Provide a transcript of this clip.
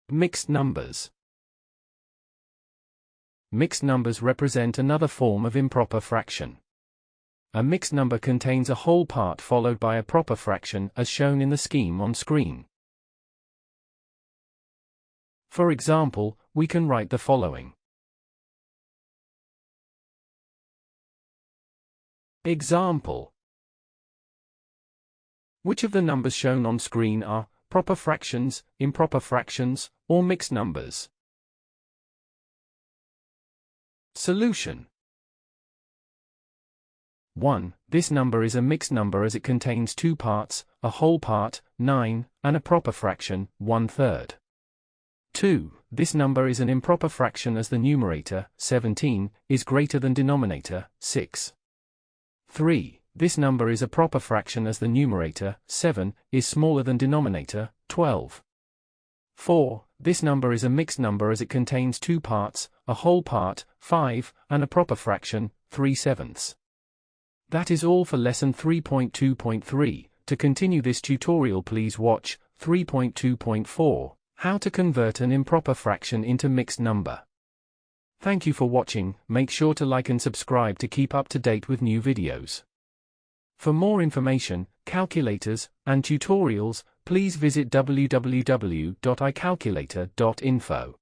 Mixed numbers. Mixed numbers represent another form of improper fraction. A mixed number contains a whole part followed by a proper fraction as shown in the scheme on screen. For example, we can write the following. Example. Which of the numbers shown on screen are proper fractions, improper fractions, or mixed numbers? Solution. 1. This number is a mixed number as it contains two parts, a whole part, 9, and a proper fraction, 1/3. 2. This number is an improper fraction as the numerator, 17, is greater than denominator, 6. 3. This number is a proper fraction as the numerator, 7, is smaller than denominator, 12. 4. This number is a mixed number as it contains two parts, a whole part, 5, and a proper fraction, 3/7. That is all for lesson 3.2.3. To continue this tutorial, please watch 3.2.4, How to convert an improper fraction into mixed number. Thank you for watching. Make sure to like and subscribe to keep up to date with new videos. For more information, calculators, and tutorials, please visit www.icalculator.info.